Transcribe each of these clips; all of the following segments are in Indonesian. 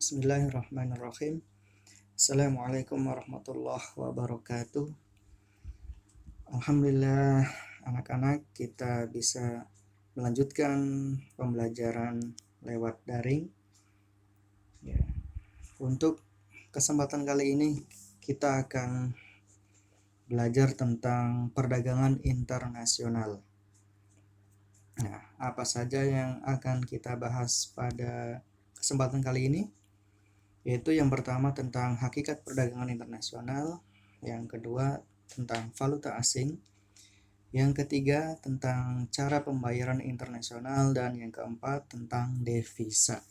Bismillahirrahmanirrahim. Assalamualaikum warahmatullahi wabarakatuh. Alhamdulillah, anak-anak kita bisa melanjutkan pembelajaran lewat daring. Ya. Untuk kesempatan kali ini kita akan belajar tentang perdagangan internasional. Nah, apa saja yang akan kita bahas pada kesempatan kali ini? Yaitu yang pertama tentang hakikat perdagangan internasional, yang kedua tentang valuta asing, yang ketiga tentang cara pembayaran internasional, dan yang keempat tentang devisa.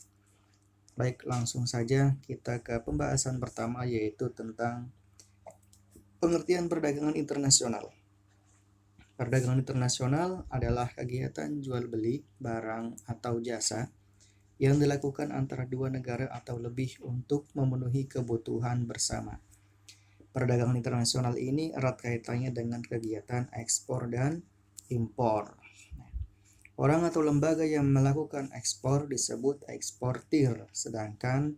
Baik, langsung saja kita ke pembahasan pertama, yaitu tentang pengertian perdagangan internasional. Perdagangan internasional adalah kegiatan jual beli barang atau jasa yang dilakukan antara dua negara atau lebih untuk memenuhi kebutuhan bersama. Perdagangan internasional ini erat kaitannya dengan kegiatan ekspor dan impor. Orang atau lembaga yang melakukan ekspor disebut eksportir, sedangkan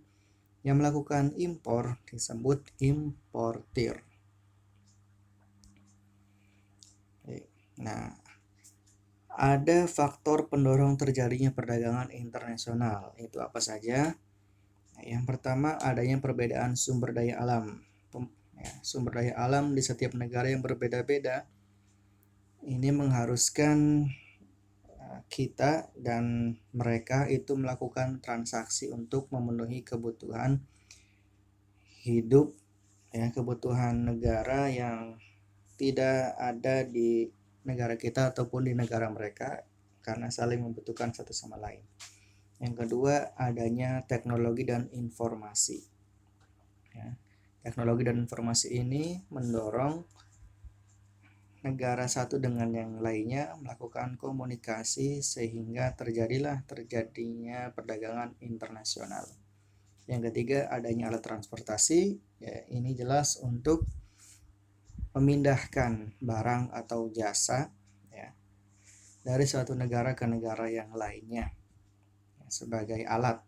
yang melakukan impor disebut importir. Nah, ada faktor pendorong terjadinya perdagangan internasional. Itu apa saja? Yang pertama, adanya perbedaan sumber daya alam. Sumber daya alam di setiap negara yang berbeda-beda. Ini mengharuskan kita dan mereka itu melakukan transaksi untuk memenuhi kebutuhan hidup, kebutuhan negara yang tidak ada di negara kita ataupun di negara mereka, karena saling membutuhkan satu sama lain. Yang kedua, adanya teknologi dan informasi. Teknologi dan informasi ini mendorong negara satu dengan yang lainnya melakukan komunikasi sehingga terjadinya perdagangan internasional. Yang ketiga, adanya alat transportasi. Ini jelas untuk memindahkan barang atau jasa dari suatu negara ke negara yang lainnya sebagai alat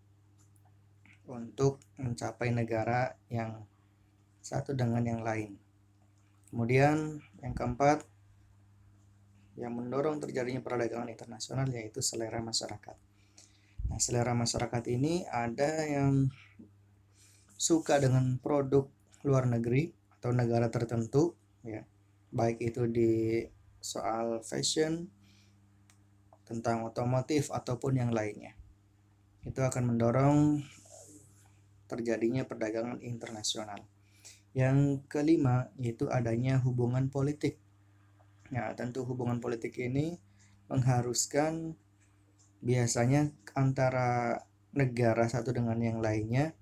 untuk mencapai negara yang satu dengan yang lain. Kemudian yang keempat, yang mendorong terjadinya perdagangan internasional yaitu selera masyarakat. Nah, selera masyarakat ini ada yang suka dengan produk luar negeri atau negara tertentu, baik itu di soal fashion, tentang otomotif ataupun yang lainnya. Itu akan mendorong terjadinya perdagangan internasional. Yang kelima yaitu adanya hubungan politik. Tentu hubungan politik ini mengharuskan biasanya antara negara satu dengan yang lainnya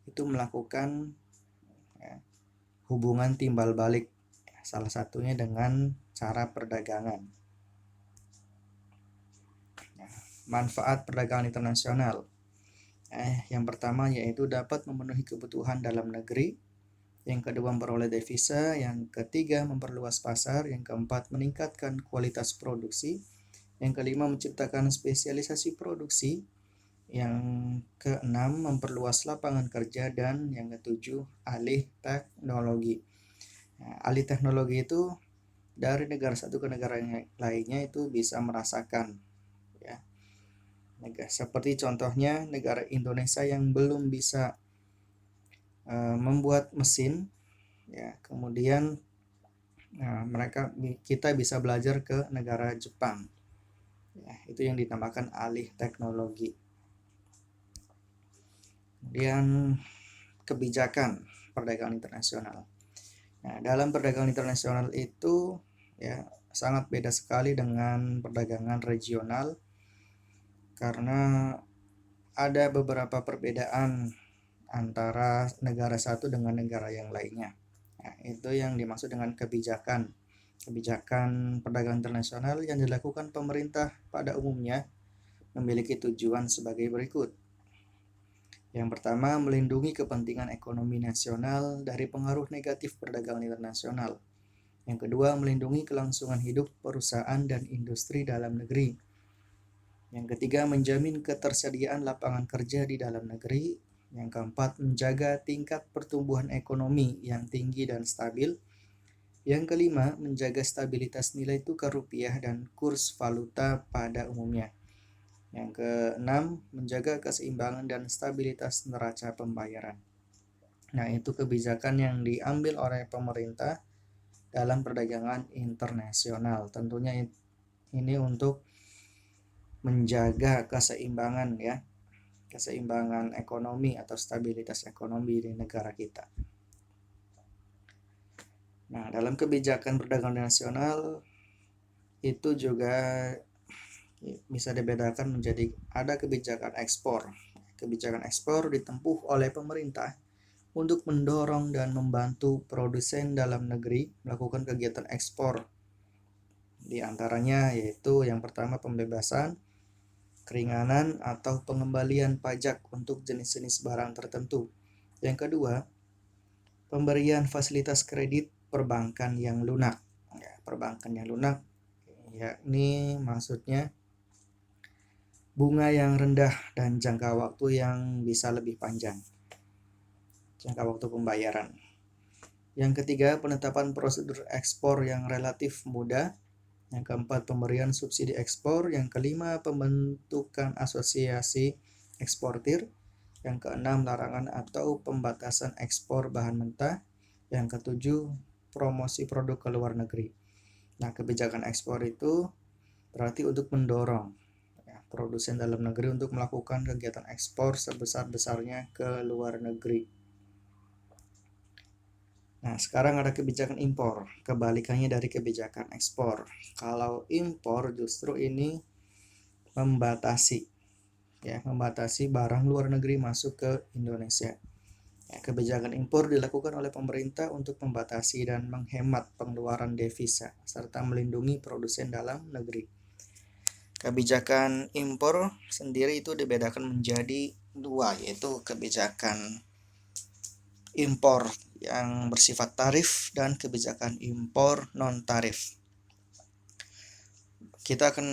itu melakukan hubungan timbal balik, salah satunya dengan cara perdagangan. Manfaat perdagangan internasional. Yang pertama yaitu dapat memenuhi kebutuhan dalam negeri. Yang kedua, memperoleh devisa. Yang ketiga, memperluas pasar. Yang keempat, meningkatkan kualitas produksi. Yang kelima, menciptakan spesialisasi produksi. Yang keenam, memperluas lapangan kerja. Dan yang ketujuh, alih teknologi. Alih teknologi itu dari negara satu ke negara yang lainnya itu bisa merasakan, seperti contohnya negara Indonesia yang belum bisa membuat mesin, kemudian kita bisa belajar ke negara Jepang, itu yang dinamakan alih teknologi. Kemudian kebijakan perdagangan internasional. Dalam perdagangan internasional itu sangat beda sekali dengan perdagangan regional, karena ada beberapa perbedaan antara negara satu dengan negara yang lainnya. Itu yang dimaksud dengan kebijakan perdagangan internasional yang dilakukan pemerintah pada umumnya memiliki tujuan sebagai berikut. Yang pertama, melindungi kepentingan ekonomi nasional dari pengaruh negatif perdagangan internasional. Yang kedua, melindungi kelangsungan hidup perusahaan dan industri dalam negeri. Yang ketiga, menjamin ketersediaan lapangan kerja di dalam negeri. Yang keempat, menjaga tingkat pertumbuhan ekonomi yang tinggi dan stabil. Yang kelima, menjaga stabilitas nilai tukar rupiah dan kurs valuta pada umumnya. Yang keenam, menjaga keseimbangan dan stabilitas neraca pembayaran. Nah, itu kebijakan yang diambil oleh pemerintah dalam perdagangan internasional. Tentunya ini untuk menjaga keseimbangan ya, keseimbangan ekonomi atau stabilitas ekonomi di negara kita. Nah, dalam kebijakan perdagangan nasional itu juga bisa dibedakan menjadi ada kebijakan ekspor. Kebijakan ekspor ditempuh oleh pemerintah untuk mendorong dan membantu produsen dalam negeri melakukan kegiatan ekspor. Di antaranya yaitu yang pertama pembebasan, keringanan atau pengembalian pajak untuk jenis-jenis barang tertentu. Yang kedua, pemberian fasilitas kredit perbankan yang lunak. Ya, perbankan yang lunak yakni maksudnya bunga yang rendah dan jangka waktu yang bisa lebih panjang. Jangka waktu pembayaran. Yang ketiga, penetapan prosedur ekspor yang relatif mudah. Yang keempat, pemberian subsidi ekspor. Yang kelima, pembentukan asosiasi eksportir. Yang keenam, larangan atau pembatasan ekspor bahan mentah. Yang ketujuh, promosi produk ke luar negeri. Nah, kebijakan ekspor itu berarti untuk mendorong ya, produsen dalam negeri untuk melakukan kegiatan ekspor sebesar-besarnya ke luar negeri. Nah, sekarang ada kebijakan impor, kebalikannya dari kebijakan ekspor. Kalau impor justru ini membatasi barang luar negeri masuk ke Indonesia. Ya, kebijakan impor dilakukan oleh pemerintah untuk membatasi dan menghemat pengeluaran devisa serta melindungi produsen dalam negeri. Kebijakan impor sendiri itu dibedakan menjadi dua, yaitu kebijakan impor yang bersifat tarif dan kebijakan impor non-tarif. Kita akan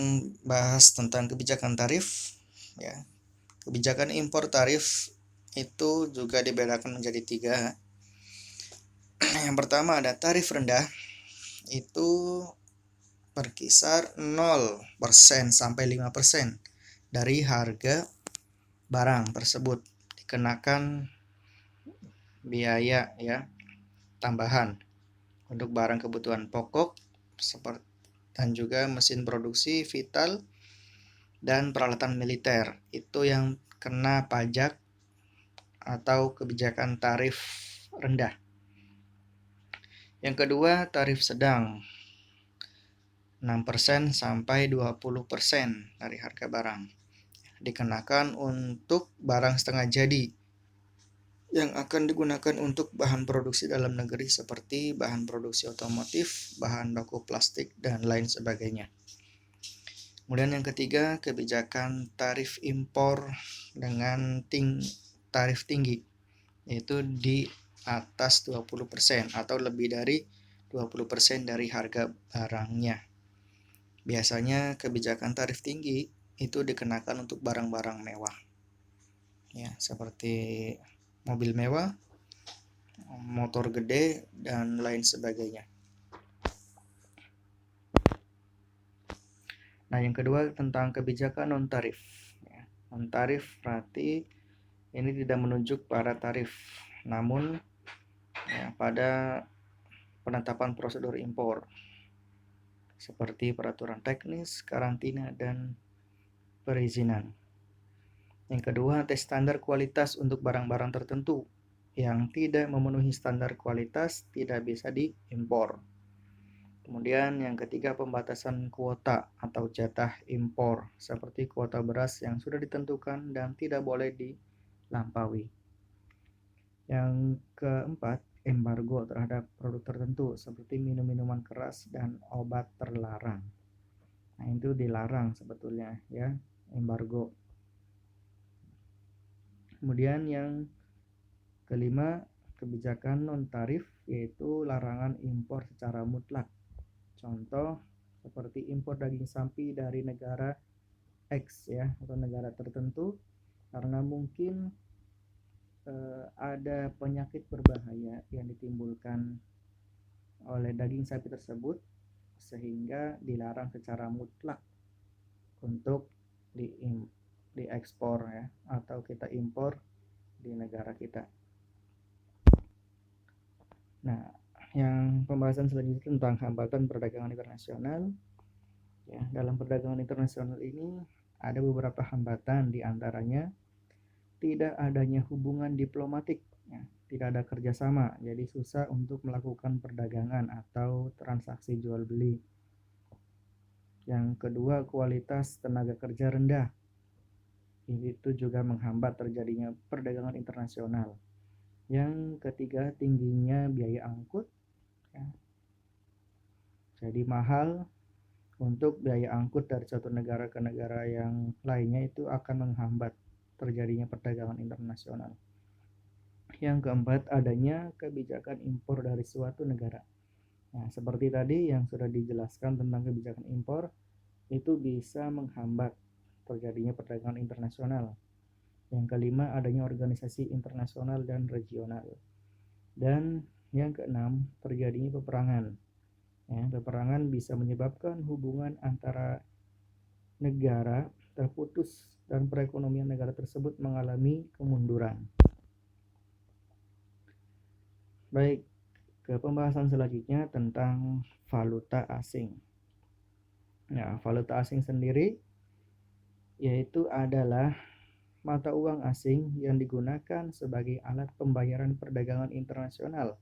bahas tentang kebijakan tarif ya. Kebijakan impor tarif itu juga dibedakan menjadi tiga. Yang pertama ada tarif rendah, itu berkisar 0% sampai 5% dari harga barang tersebut, dikenakan biaya ya tambahan untuk barang kebutuhan pokok seperti dan juga mesin produksi vital dan peralatan militer. Itu yang kena pajak atau kebijakan tarif rendah. Yang kedua, tarif sedang 6% sampai 20% dari harga barang. Dikenakan untuk barang setengah jadi yang akan digunakan untuk bahan produksi dalam negeri seperti bahan produksi otomotif, bahan baku plastik, dan lain sebagainya. Kemudian yang ketiga, kebijakan tarif impor dengan tarif tinggi, yaitu di atas 20% atau lebih dari 20% dari harga barangnya. Biasanya kebijakan tarif tinggi itu dikenakan untuk barang-barang mewah. Ya, seperti mobil mewah, motor gede, dan lain sebagainya. Nah, yang kedua tentang kebijakan non-tarif. Ya, non-tarif berarti ini tidak menunjuk pada tarif, namun ya, pada penetapan prosedur impor seperti peraturan teknis, karantina, dan perizinan. Yang kedua, tes standar kualitas untuk barang-barang tertentu yang tidak memenuhi standar kualitas tidak bisa diimpor. Kemudian yang ketiga, pembatasan kuota atau jatah impor seperti kuota beras yang sudah ditentukan dan tidak boleh dilampaui. Yang keempat, embargo terhadap produk tertentu seperti minum-minuman keras dan obat terlarang. Nah, itu dilarang sebetulnya ya, embargo. Kemudian yang kelima, kebijakan non-tarif yaitu larangan impor secara mutlak. Contoh seperti impor daging sapi dari negara X ya atau negara tertentu karena mungkin ada penyakit berbahaya yang ditimbulkan oleh daging sapi tersebut, sehingga dilarang secara mutlak untuk diekspor ya, atau kita impor di negara kita. Nah, yang pembahasan selanjutnya tentang hambatan perdagangan internasional. Ya, dalam perdagangan internasional ini ada beberapa hambatan, diantaranya tidak adanya hubungan diplomatik, ya, tidak ada kerjasama, jadi susah untuk melakukan perdagangan atau transaksi jual beli. Yang kedua, kualitas tenaga kerja rendah, itu juga menghambat terjadinya perdagangan internasional. Yang ketiga, tingginya biaya angkut, ya. Jadi mahal untuk biaya angkut dari suatu negara ke negara yang lainnya, itu akan menghambat terjadinya perdagangan internasional. Yang keempat, adanya kebijakan impor dari suatu negara. Nah, seperti tadi yang sudah dijelaskan tentang kebijakan impor, itu bisa menghambat terjadinya perdagangan internasional. Yang kelima, adanya organisasi internasional dan regional. Dan yang keenam, terjadinya peperangan. Ya, peperangan bisa menyebabkan hubungan antara negara terputus dan perekonomian negara tersebut mengalami kemunduran. Baik, ke pembahasan selanjutnya tentang valuta asing. Nah, valuta asing sendiri yaitu adalah mata uang asing yang digunakan sebagai alat pembayaran perdagangan internasional.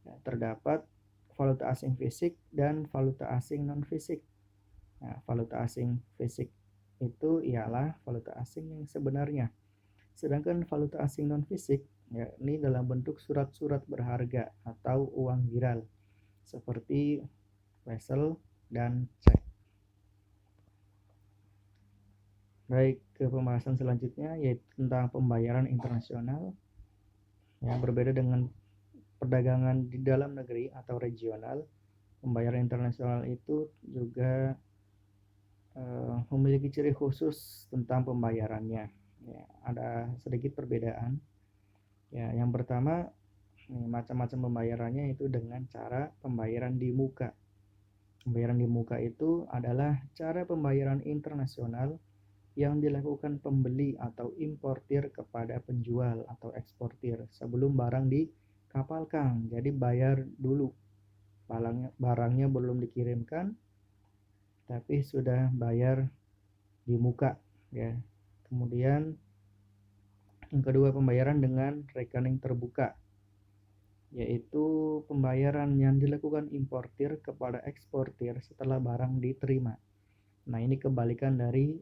Nah, terdapat valuta asing fisik dan valuta asing non-fisik. Nah, valuta asing fisik itu ialah valuta asing yang sebenarnya. Sedangkan valuta asing non-fisik, ya, ini dalam bentuk surat-surat berharga atau uang giral, seperti wesel dan cek. Baik, ke pembahasan selanjutnya yaitu tentang pembayaran internasional. Yang berbeda dengan perdagangan di dalam negeri atau regional, pembayaran internasional itu juga memiliki ciri khusus tentang pembayarannya. Ya, ada sedikit perbedaan. Ya, yang pertama, macam-macam pembayarannya itu dengan cara pembayaran di muka. Pembayaran di muka itu adalah cara pembayaran internasional yang dilakukan pembeli atau importir kepada penjual atau eksportir sebelum barang dikapalkan. Jadi bayar dulu, barangnya belum dikirimkan tapi sudah bayar di muka, ya. Kemudian yang kedua, pembayaran dengan rekening terbuka, yaitu pembayaran yang dilakukan importir kepada eksportir setelah barang diterima. Nah, ini kebalikan dari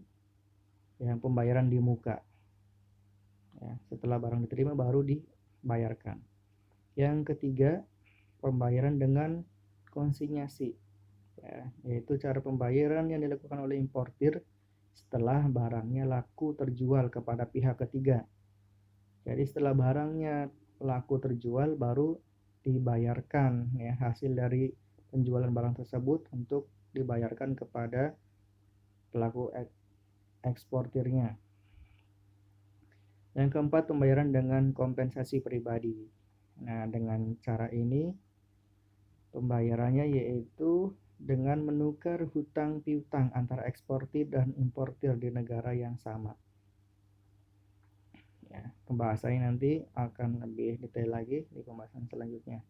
yang pembayaran di muka, ya, setelah barang diterima baru dibayarkan. Yang ketiga, pembayaran dengan konsinyasi, ya, yaitu cara pembayaran yang dilakukan oleh importir setelah barangnya laku terjual kepada pihak ketiga. Jadi setelah barangnya laku terjual baru dibayarkan, ya, hasil dari penjualan barang tersebut untuk dibayarkan kepada pelaku eksportirnya. Yang keempat, pembayaran dengan kompensasi pribadi. Nah, dengan cara ini pembayarannya yaitu dengan menukar hutang piutang antara eksportir dan importir di negara yang sama. Ya, pembahasannya nanti akan lebih detail lagi di pembahasan selanjutnya.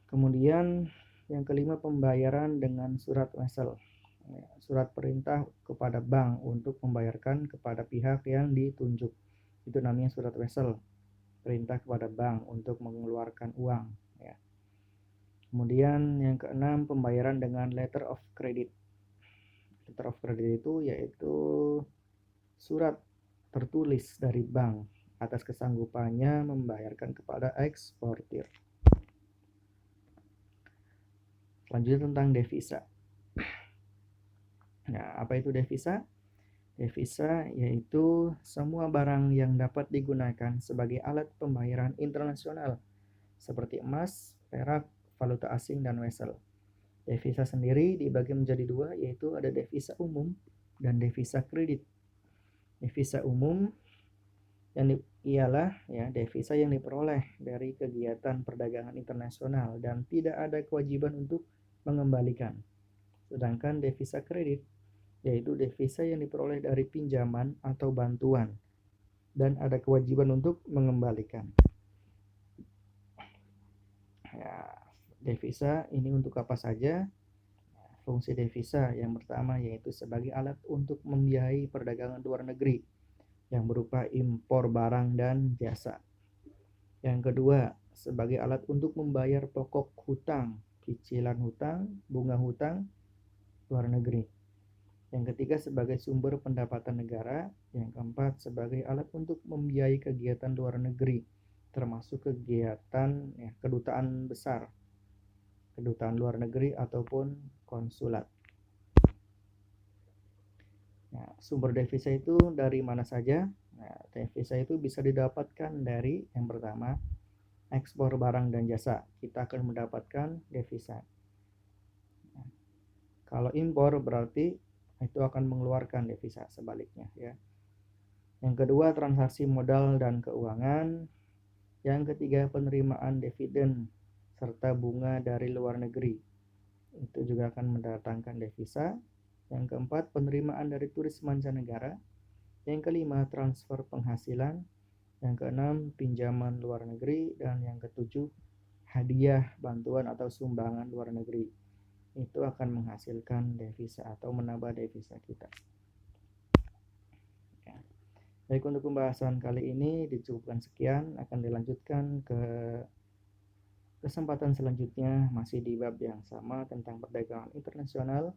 Kemudian yang kelima, pembayaran dengan surat wesel, ya, surat perintah kepada bank untuk membayarkan kepada pihak yang ditunjuk. Itu namanya surat wesel, perintah kepada bank untuk mengeluarkan uang, ya. Kemudian yang keenam, pembayaran dengan letter of credit. Letter of credit itu yaitu surat tertulis dari bank atas kesanggupannya membayarkan kepada eksportir. Selanjutnya tentang devisa. Nah, apa itu devisa? Devisa yaitu semua barang yang dapat digunakan sebagai alat pembayaran internasional seperti emas, perak, valuta asing, dan wesel. Devisa sendiri dibagi menjadi dua, yaitu ada devisa umum dan devisa kredit. Devisa umum Ialah ya devisa yang diperoleh dari kegiatan perdagangan internasional dan tidak ada kewajiban untuk mengembalikan. Sedangkan devisa kredit yaitu devisa yang diperoleh dari pinjaman atau bantuan dan ada kewajiban untuk mengembalikan. Ya, devisa ini untuk apa saja? Fungsi devisa yang pertama yaitu sebagai alat untuk membiayai perdagangan luar negeri yang berupa impor barang dan jasa. Yang kedua, sebagai alat untuk membayar pokok hutang, cicilan hutang, bunga hutang luar negeri. Yang ketiga, sebagai sumber pendapatan negara. Yang keempat, sebagai alat untuk membiayai kegiatan luar negeri, termasuk kegiatan kedutaan besar, kedutaan luar negeri ataupun konsulat. Nah, sumber devisa itu dari mana saja? Nah, devisa itu bisa didapatkan dari yang pertama, ekspor barang dan jasa. Kita akan mendapatkan devisa. Nah, kalau impor berarti itu akan mengeluarkan devisa sebaliknya ya. Yang kedua, transaksi modal dan keuangan. Yang ketiga, penerimaan dividen serta bunga dari luar negeri. Itu juga akan mendatangkan devisa. Yang keempat, penerimaan dari turis mancanegara. Yang kelima, transfer penghasilan. Yang keenam, pinjaman luar negeri. Dan yang ketujuh, hadiah, bantuan atau sumbangan luar negeri. Itu akan menghasilkan devisa atau menambah devisa kita. Ya. Baik, untuk pembahasan kali ini dicukupkan sekian, akan dilanjutkan ke kesempatan selanjutnya masih di bab yang sama tentang perdagangan internasional.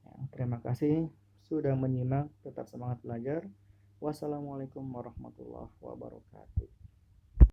Ya, terima kasih sudah menyimak, tetap semangat belajar. Wassalamualaikum warahmatullahi wabarakatuh.